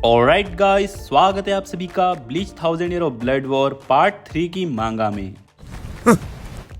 Alright guys, स्वागत है आप सभी का bleach 1000 year of blood war part 3 की मांगा में।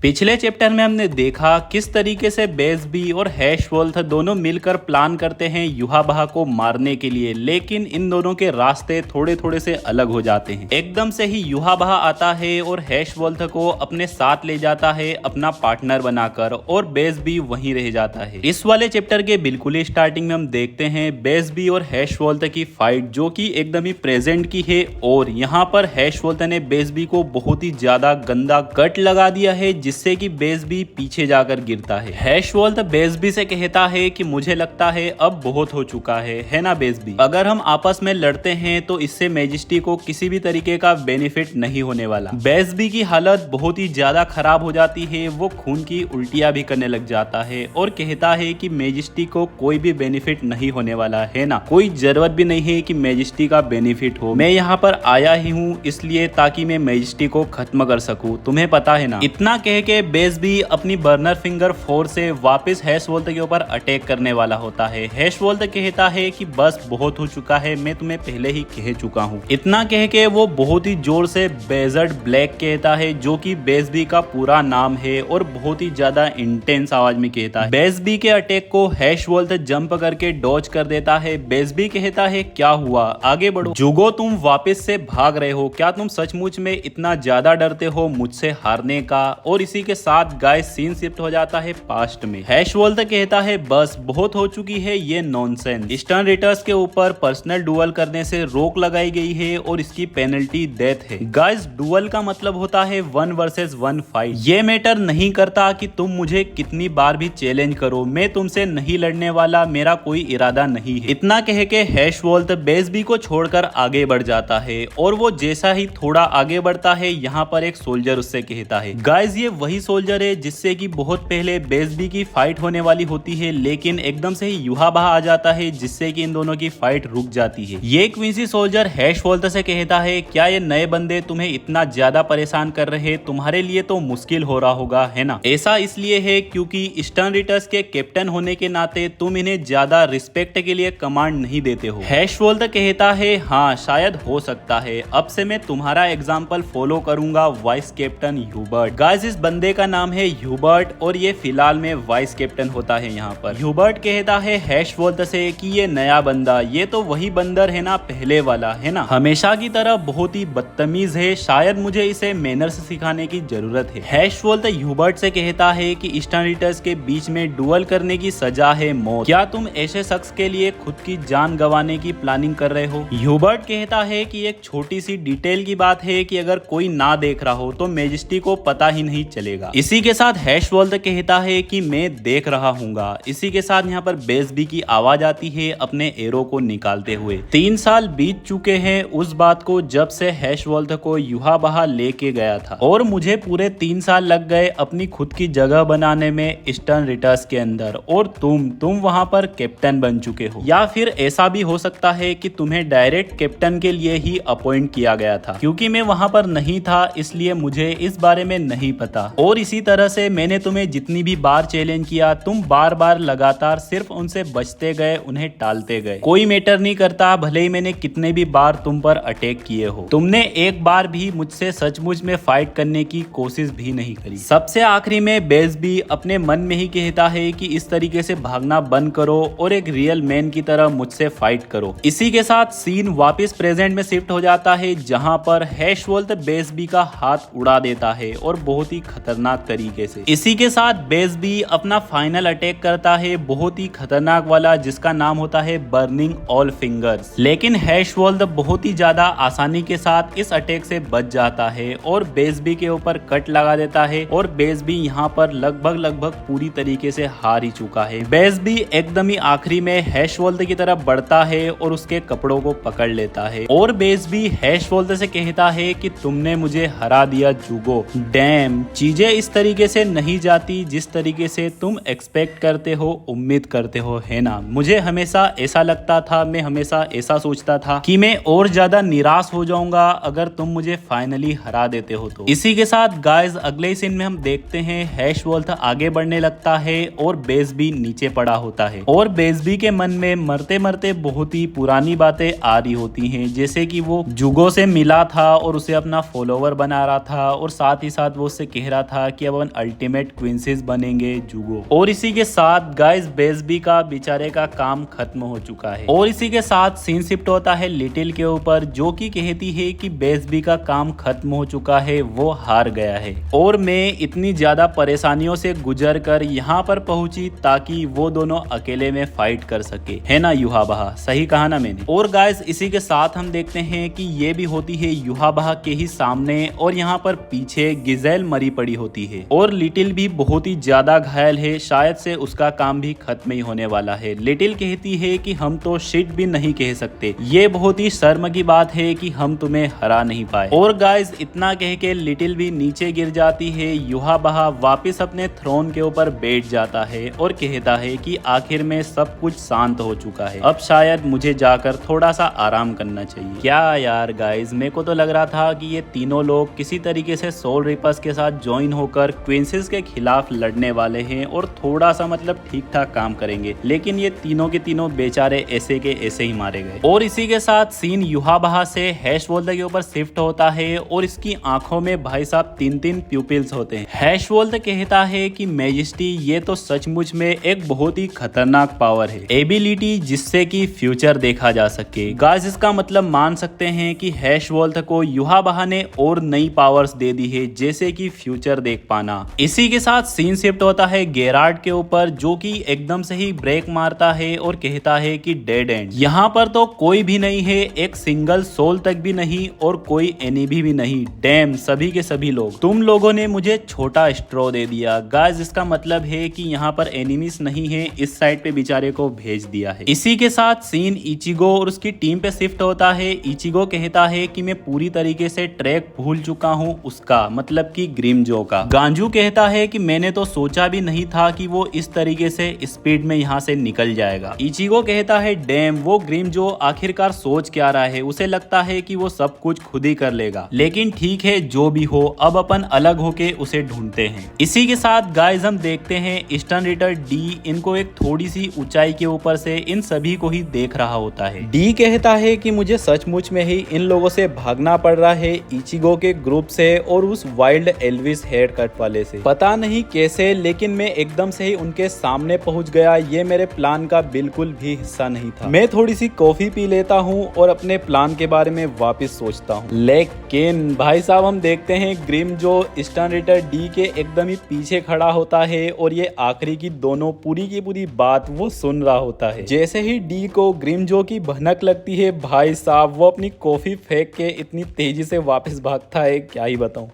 पिछले चैप्टर में हमने देखा किस तरीके से बेसबी और हैशवोल्थ दोनों मिलकर प्लान करते हैं युहाबाहा को मारने के लिए, लेकिन इन दोनों के रास्ते थोड़े थोड़े से अलग हो जाते हैं। एकदम से ही युहाबाहा आता है और हैशवोल्थ को अपने साथ ले जाता है अपना पार्टनर बनाकर, और बेसबी वहीं रह जाता है। इस वाले चैप्टर के बिल्कुल ही स्टार्टिंग में हम देखते हैं बेसबी और हैशवोल्थ की फाइट, जो कि एकदम ही प्रेजेंट की है, और यहाँ पर हैशवोल्थ ने बेसबी को बहुत ही ज्यादा गंदा कट लगा दिया है, जिससे कि बेसबी पीछे जाकर गिरता है। हैशवोल्थ बेसबी से कहता है कि मुझे लगता है अब बहुत हो चुका है ना बेसबी? अगर हम आपस में लड़ते हैं तो इससे मैजेस्टी को किसी भी तरीके का बेनिफिट नहीं होने वाला। बेसबी की हालत बहुत ही ज्यादा खराब हो जाती है, वो खून की उल्टियां भी करने लग जाता है और कहता है कि मैजेस्टी को कोई भी बेनिफिट नहीं होने वाला है ना, कोई जरूरत भी नहीं है कि मैजेस्टी का बेनिफिट हो। मैं यहाँ पर आया ही हूँ इसलिए ताकि मैं मैजेस्टी को खत्म कर सकूं, तुम्हें पता है ना। इतना कह के बेसबी अपनी बर्नर फिंगर 4 से वापस हैशवोल्थ के ऊपर अटैक करने वाला होता है। हैशवोल्थ कहता है कि बस बहुत हो चुका है, मैं तुम्हें पहले ही कह चुका हूँ। इतना कह के वो बहुत ही जोर से बेजर्ड ब्लैक कहता है, जो कि बेसबी का पूरा नाम है, और बहुत ही ज्यादा इंटेंस आवाज में कहता है। बेसबी के अटैक को हैशवोल्थ जंप करके डॉज कर देता है। बेसबी कहता है क्या हुआ, आगे बढ़ो। जुगो, तुम वापस से भाग रहे हो, क्या तुम सचमुच में इतना ज्यादा डरते हो मुझसे हारने का? और इसी के साथ गाइस सीन शिफ्ट हो जाता है पास्ट में। हैशवोल्थ कहता है बस बहुत हो चुकी है ये नॉनसेंस। ईस्टर्न रिटर्स के ऊपर पर्सनल डुअल करने से रोक लगाई गई है और इसकी पेनल्टी डेथ है। गाइस, डुअल का मतलब होता है 1 वर्सेस 1 फाइट। ये मैटर नहीं करता कि तुम मुझे कितनी बार भी चैलेंज करो, मैं तुमसे नहीं लड़ने वाला, मेरा कोई इरादा नहीं है। इतना कह के हैशवोल्थ बेसबी को छोड़कर आगे बढ़ जाता है, और वो जैसा ही थोड़ा आगे बढ़ता है यहाँ पर एक सोल्जर उससे कहता है गाइस ये वही सोल्जर है जिससे कि बहुत पहले बेसबी की फाइट होने वाली होती है, लेकिन एकदम से ही युहाबाहा आ जाता है जिससे कि इन दोनों की फाइट रुक जाती है। ये क्विंसी सोल्जर हैशवोल्थ से कहता है क्या ये नए बंदे तुम्हें इतना ज्यादा परेशान कर रहे, तुम्हारे लिए तो मुश्किल हो रहा होगा है ना? ऐसा इसलिए है क्योंकि ईस्टर्न रिटर्स के कैप्टन होने के नाते तुम इन्हें ज्यादा रिस्पेक्ट के लिए कमांड नहीं देते हो। हैशवोल्थ कहता है हाँ शायद हो सकता है, अब से मैं तुम्हारा एग्जाम्पल फॉलो करूंगा वाइस कैप्टन ह्यूबर्ट। गाइस, इस बंदे का नाम है ह्यूबर्ट और ये फिलहाल में वाइस कैप्टन होता है यहाँ पर। ह्यूबर्ट कहता है हैशवोल्थ से कि ये नया बंदा, ये तो वही बंदर है ना पहले वाला, है ना, हमेशा की तरह बहुत ही बदतमीज है, शायद मुझे इसे मैनर्स सिखाने की जरूरत है। हैशवोल्थ ह्यूबर्ट से कहता है कि ईस्टर्न रिटर्स के बीच में डुअल करने की सजा है मौत, क्या तुम ऐसे शख्स के लिए खुद की जान गंवाने की प्लानिंग कर रहे हो? ह्यूबर्ट कहता है कि एक छोटी सी डिटेल की बात है कि अगर कोई ना देख रहा हो तो मैजेस्टी को पता ही नहीं चलेगा। इसी के साथ हैशवोल्थ कहता है कि मैं देख रहा हूँगा। इसी के साथ यहाँ पर बेसबी की आवाज आती है अपने एरो को निकालते हुए। 3 साल बीत चुके हैं उस बात को जब से हैशवोल्थ को युहाबाहा लेके गया था, और मुझे पूरे 3 साल लग गए अपनी खुद की जगह बनाने में ईस्टर्न रिटर्स के अंदर, और तुम वहाँ पर कैप्टन बन चुके हो। या फिर ऐसा भी हो सकता है कि तुम्हें डायरेक्ट कैप्टन के लिए ही अपॉइंट किया गया था, क्योंकि मैं वहाँ पर नहीं था इसलिए मुझे इस बारे में नहीं पता। और इसी तरह से मैंने तुम्हें जितनी भी बार चैलेंज किया, तुम बार बार लगातार सिर्फ उनसे बचते गए, उन्हें टालते गए। कोई मैटर नहीं करता भले ही मैंने कितने भी बार तुम पर अटैक किए हो, तुमने एक बार भी मुझसे सचमुच में फाइट करने की कोशिश भी नहीं करी। सबसे आखिरी में बेसबी अपने मन में ही कहता है कि इस तरीके से भागना बंद करो और एक रियल मैन की तरह मुझसे फाइट करो। इसी के साथ सीन वापस प्रेजेंट में शिफ्ट हो जाता है, जहां पर हैशवोल्थ बेसबी का हाथ उड़ा देता है और बहुत ही खतरनाक तरीके से। इसी के साथ बेसबी अपना फाइनल अटैक करता है, बहुत ही खतरनाक वाला, जिसका नाम होता है बर्निंग ऑल फिंगर्स। लेकिन हैशवोल्थ बहुत ही ज्यादा आसानी के साथ इस अटैक से बच जाता है और बेसबी के ऊपर कट लगा देता है, और बेसबी यहाँ पर लगभग पूरी तरीके से हार ही चुका है। बेसबी एकदम ही आखिरी में हैशवोल्थ की तरफ बढ़ता है और उसके कपड़ों को पकड़ लेता है, और बेसबी हैशवोल्थ से कहता है कि तुमने मुझे हरा दिया जुगो, डैम चीजें इस तरीके से नहीं जाती जिस तरीके से तुम एक्सपेक्ट करते हो, उम्मीद करते हो, है ना। मुझे हमेशा ऐसा लगता था, मैं हमेशा ऐसा सोचता था कि मैं और ज्यादा निराश हो जाऊंगा अगर तुम मुझे फाइनली हरा देते हो तो। इसी के साथ गाइस अगले सीन में हम देखते हैं हैशवोल्थ आगे बढ़ने लगता है और बेसबी नीचे पड़ा होता है और बेसबी के मन में मरते मरते बहुत ही पुरानी बातें आ रही होती हैं, जैसे कि वो जुगो से मिला था और उसे अपना फॉलोवर बना रहा था और साथ ही साथ वो उससे कह रहा था कि अब अपन अल्टीमेट क्वींसेस बनेंगे जुगो। और इसी के साथ गाइस बेसबी का बेचारे का काम खत्म हो चुका है और इसी के साथ सीन शिफ्ट होता है लिटिल के ऊपर, जो कि कहती है कि बेसबी का काम खत्म हो चुका है, वो हार गया है और मैं इतनी ज्यादा परेशानियों से गुजर कर यहाँ पर पहुंची ताकि वो दोनों अकेले में फाइट कर सके, है ना युहाबहा, सही कहा ना मैंने। और गाइस इसी के साथ हम देखते हैं कि ये भी होती है युहाबहा के ही सामने और यहाँ पर पीछे गिजेल मरी पड़ी होती है और लिटिल भी बहुत ही ज्यादा घायल है, शायद से उसका काम भी खत्म ही होने वाला है। लिटिल कहती है कि हम तो शिट भी नहीं कह सकते, ये बहुत ही शर्म की बात है कि हम तुम्हें हरा नहीं पाए। और गाइस इतना कह के लिटिल भी नीचे गिर जाती है। युहाबहा वापस अपने थ्रोन के ऊपर बैठ जाता है और कहता है कि आखिर में सब कुछ शांत हो चुका है, अब शायद मुझे जाकर थोड़ा सा आराम करना चाहिए। क्या यार गाइस, मेरे को तो लग रहा था कि ये तीनों लोग किसी तरीके से सोल रिपर्स के साथ ज्वाइन होकर क्वींसेस के खिलाफ लड़ने वाले हैं और थोड़ा सा मतलब ठीक ठाक काम करेंगे, लेकिन ये तीनों के तीनों बेचारे ऐसे के ऐसे ही मारे गए। और इसी के साथ सीन युहाबहा से हैशवोल्थ के ऊपर शिफ्ट होता है और इसकी आंखों में भाई साहब 3-3 प्यूपिल्स होते हैं। हैशवोल्थ कहता है कि मैजेस्टी ये तो सचमुच में एक बहुत ही खतरनाक पावर है, एबिलिटी जिससे कि फ्यूचर देखा जा सके। गाइस इसका मतलब मान सकते हैं कि हैशवोल्थ को युहाबहा ने और नई पावर्स दे दी है, जैसे कि फ्यूचर देख पाना। इसी के साथ सीन शिफ्ट होता है गेरार्ड के ऊपर, जो कि एकदम से ही ब्रेक मारता है और कहता है कि डेड एंड। यहाँ पर तो कोई भी नहीं है, एक सिंगल सोल तक भी नहीं और कोई एनिमी भी नहीं। डैम, सभी के सभी लोग, तुम लोगों ने मुझे छोटा स्ट्रॉ दे दिया। गाइस इसका मतलब है कि यहाँ पर एनिमीज नहीं है, इस साइड पे बेचारे को भेज दिया है। इसी के साथ सीन इचिगो और उसकी टीम पे शिफ्ट होता है। इचिगो कहता है कि मैं पूरी तरीके से ट्रैक भूल चुका हूँ उसका, मतलब कि ग्रिमजो का। गांजू कहता है कि मैंने तो सोचा भी नहीं था कि वो इस तरीके से स्पीड में यहाँ से निकल जाएगा। इचिगो कहता है डैम, वो ग्रिमजो आखिरकार सोच क्या रहा है, उसे लगता है कि वो सब कुछ खुद ही कर लेगा, लेकिन ठीक है जो भी हो, अब अपन अलग होके उसे ढूंढते हैं। इसी के साथ गाइस हम देखते हैं ईस्टर्न रीडर डी इनको एक थोड़ी सी ऊंचाई के ऊपर से इन सभी को ही देख रहा होता है। डी कहता है कि मुझे सचमुच में ही इन लोगों से भागना पड़ रहा है, इचिगो के ग्रुप से और उस वाइल्ड एल्विस हेयर कट वाले से। पता नहीं कैसे, लेकिन मैं एकदम से ही उनके सामने पहुंच गया। ये मेरे प्लान का बिल्कुल भी हिस्सा नहीं था। मैं थोड़ी सी कॉफी पी लेता हूँ और अपने प्लान के बारे में वापस सोचता हूँ। लेकिन भाई साहब हम देखते हैं ग्रिमजो ईस्टर्न रीडर डी के एकदम ही पीछे खड़ा होता है और ये आखिरी की दोनों पूरी की पूरी बात वो सुन रहा होता है। जैसे ही डी को ग्रिमजो की भनक लगती है, भाई साहब वो अपनी कॉफी फेंक के इतनी तेजी से वापस भागता है, क्या ही बताऊं।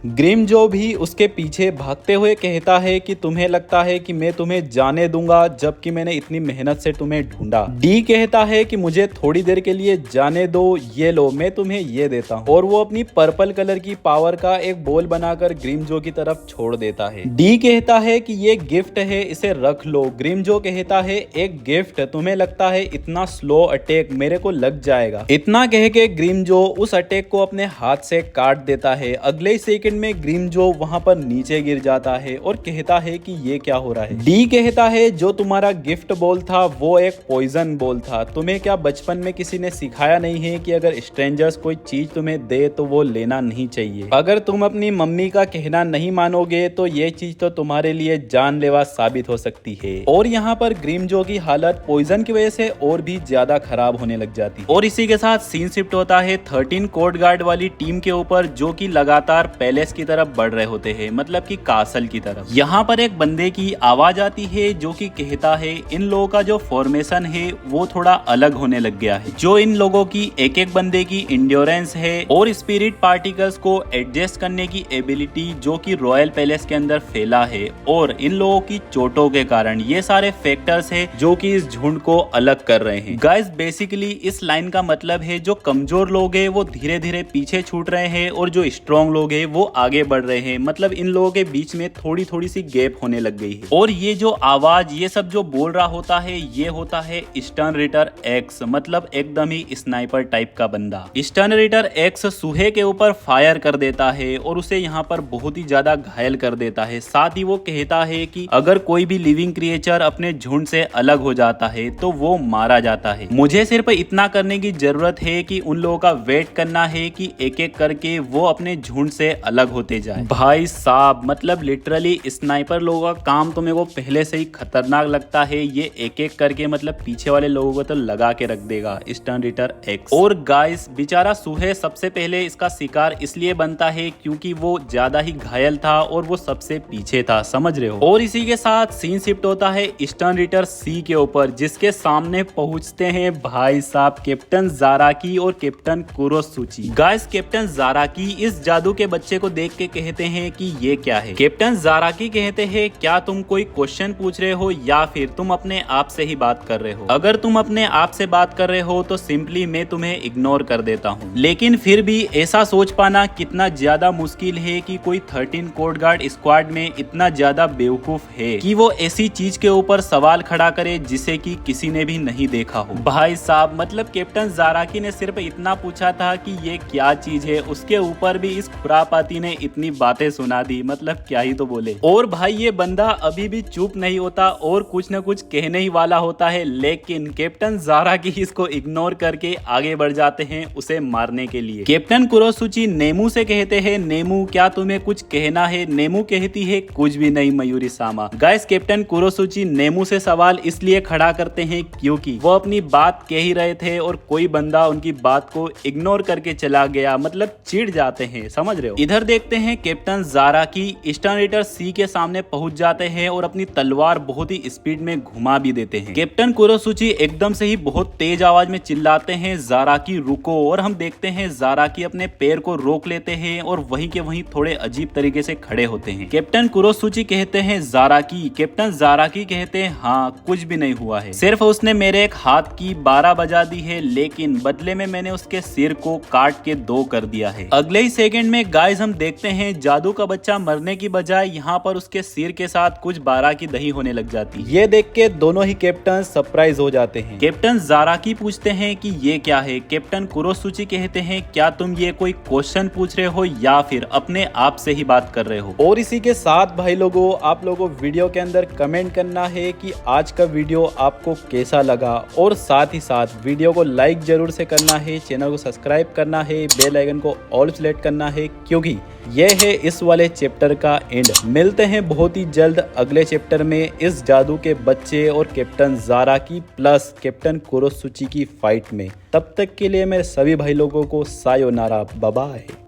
ग्रिमजो भी उसके पीछे भागते हुए कहता है कि तुम्हें लगता है कि मैं तुम्हें जाने दूंगा, जबकि मैंने इतनी मेहनत से तुम्हें ढूंढा। डी कहता है कि मुझे थोड़ी देर के लिए जाने दो, ये लो मैं तुम्हें ये देता हूँ, और वो अपनी पर्पल कलर की पावर का एक बॉल बनाकर ग्रिमजो की तरफ छोड़ देता है। डी कहता है कि ये गिफ्ट है, इसे रख लो। ग्रिमजो कहता है एक गिफ्ट, तुम्हें लगता है इतना स्लो अटैक मेरे को लग जाएगा। इतना कह के ग्रिमजो उस अटैक को अपने हाथ से काट देता है। अगले सेकंड में ग्रिमजो वहां पर नीचे गिर जाता है और कहता है कि ये क्या हो रहा है। डी कहता है जो तुम्हारा गिफ्ट बॉल था वो एक पॉइजन बॉल था, तुम्हें क्या बचपन में किसी ने सिखाया नहीं है कि अगर स्ट्रेंजर्स कोई चीज तुम्हें दे तो वो लेना नहीं चाहिए। अगर तुम अपनी मम्मी का कहना नहीं मानोगे तो ये चीज तो तुम्हारे लिए जानलेवा साबित हो सकती है। और यहाँ पर ग्रिमजो की हालत पॉइजन की वजह से और भी ज्यादा खराब होने लग जाती है। और इसी के साथ सीन शिफ्ट होता है 13 कोर्ट गार्ड वाली टीम के ऊपर, जो कि लगातार पहले पैलेस की तरफ बढ़ रहे होते हैं, मतलब कि कासल की तरफ। यहाँ पर एक बंदे की आवाज आती है जो कि कहता है इन लोगों का जो फॉर्मेशन है वो थोड़ा अलग होने लग गया है। जो इन लोगों की एक एक बंदे की इंड्योरेंस है और स्पिरिट पार्टिकल्स को एडजस्ट करने की एबिलिटी जो कि रॉयल पैलेस के अंदर फैला है, और इन लोगों की चोटों के कारण, ये सारे फैक्टर्स है जो कि इस झुंड को अलग कर रहे हैं। गाइस बेसिकली इस लाइन का मतलब है जो कमजोर लोग हैं वो धीरे धीरे पीछे छूट रहे हैं और जो स्ट्रॉन्ग लोग हैं वो आगे बढ़ रहे हैं। मतलब इन लोगों के बीच में थोड़ी थोड़ी सी गैप होने लग गई है। और ये जो आवाज ये सब जो बोल रहा होता है ये होता है स्टर्न रिटर एक्स, मतलब एकदम ही स्नाइपर टाइप का बंदा। स्टर्न रिटर एक्स सूहे के ऊपर फायर कर देता है और उसे यहाँ पर बहुत ही ज्यादा घायल कर देता है। साथ ही वो कहता है कि अगर कोई भी लिविंग क्रिएचर अपने झुंड से अलग हो जाता है तो वो मारा जाता है। मुझे सिर्फ इतना करने की जरूरत है कि उन लोगों का वेट करना है कि एक एक करके वो अपने झुंड से अलग होते जाए। भाई साहब मतलब लिटरली स्नाइपर लोगों का काम तो मेरे को पहले से ही खतरनाक लगता है। ये एक एक करके मतलब पीछे वाले लोगों को तो लगा के रख देगा स्टर्न रिटर एक्स। और गाइस बेचारा सूहे सबसे पहले इसका शिकार इसलिए बनता है क्योंकि वो ज्यादा ही घायल था और वो सबसे पीछे था, समझ रहे हो। और इसी के साथ सीन शिफ्ट होता है स्टर्न रिटर सी के ऊपर, जिसके सामने पहुंचते हैं भाई साहब कैप्टन जाराकी और कैप्टन कुरोसुची। गाइस कैप्टन जाराकी इस जादू के बच्चे को देख के कहते हैं कि ये क्या है। कैप्टन जाराकी कहते हैं क्या तुम कोई क्वेश्चन पूछ रहे हो या फिर तुम अपने आप से ही बात कर रहे हो? अगर तुम अपने आप से बात कर रहे हो तो सिंपली मैं तुम्हें इग्नोर कर देता हूँ, लेकिन फिर भी ऐसा सोच पाना कितना ज्यादा मुश्किल है कि कोई 13 कोड गार्ड स्क्वाड में इतना ज्यादा बेवकूफ है कि वो ऐसी चीज के ऊपर सवाल खड़ा करे जिसे कि किसी ने भी नहीं देखा हो। भाई साहब मतलब कैप्टन जाराकी ने सिर्फ इतना पूछा था कि ये क्या चीज है, उसके ऊपर भी इस खुरापाती ने इतनी बातें सुना दी, मतलब क्या ही तो बोले। और भाई ये बंदा अभी भी चुप नहीं होता और कुछ न कुछ कहने ही वाला होता है, लेकिन कैप्टन जाराकी इसको इग्नोर करके आगे बढ़ जाते हैं उसे मारने के लिए। कैप्टन कुरोसुची नेमू से कहते हैं नेमू क्या तुम्हें कुछ कहना है? नेमू कहती है कुछ भी नहीं मयूरी सामा। गाइस कैप्टन कुरोसुची नेमू से सवाल इसलिए खड़ा करते हैं क्योंकि वो अपनी बात कह ही रहे थे और कोई बंदा उनकी बात को इग्नोर करके चला गया, मतलब चिढ़ जाते हैं, समझ रहे हो। इधर देखते हैं कैप्टन जाराकी स्टर्न रिटर सी के सामने पहुंच जाते हैं और अपनी तलवार बहुत ही स्पीड में घुमा भी देते हैं। कैप्टन कुरोसुची एकदम से ही बहुत तेज आवाज में चिल्लाते हैं जाराकी रुको, और हम देखते हैं जाराकी अपने पैर को रोक लेते हैं और वहीं के वहीं थोड़े अजीब तरीके से खड़े होते हैं। कैप्टन कुरोसुची कहते हैं जाराकी, कैप्टन जाराकी कहते हैं हाँ कुछ भी नहीं हुआ है, सिर्फ उसने मेरे एक हाथ की 12 बजा दी है, लेकिन बदले में मैंने उसके सिर को काट के 2 कर दिया है। अगले ही सेकंड में गाइस हम देखते हैं जादू का बच्चा मरने की बजाय यहाँ पर उसके सिर के साथ कुछ 12 की दही होने लग जाती है। ये देख के दोनों ही कैप्टन सरप्राइज हो जाते हैं। कैप्टन जाराकी पूछते हैं कि ये क्या है? कैप्टन कुरोसुची कहते हैं क्या तुम ये कोई क्वेश्चन पूछ रहे हो या फिर अपने आप से ही बात कर रहे हो? और इसी के साथ भाई लोगों आप लोगों वीडियो के अंदर कमेंट करना है कि आज का वीडियो आपको कैसा लगा, और साथ ही साथ वीडियो को लाइक जरूर से करना है, चैनल को सब्सक्राइब करना है, बेल आइकन को ऑल सेलेक्ट करना है, क्योंकि ये है इस वाले चैप्टर का एंड। मिलते हैं बहुत ही जल्द अगले चैप्टर में इस जादू के बच्चे और कैप्टन जाराकी प्लस कैप्टन कुरोसुची की फाइट में। तब तक के लिए मेरे सभी भाई लोगों को सायोनारा, बाय बाय।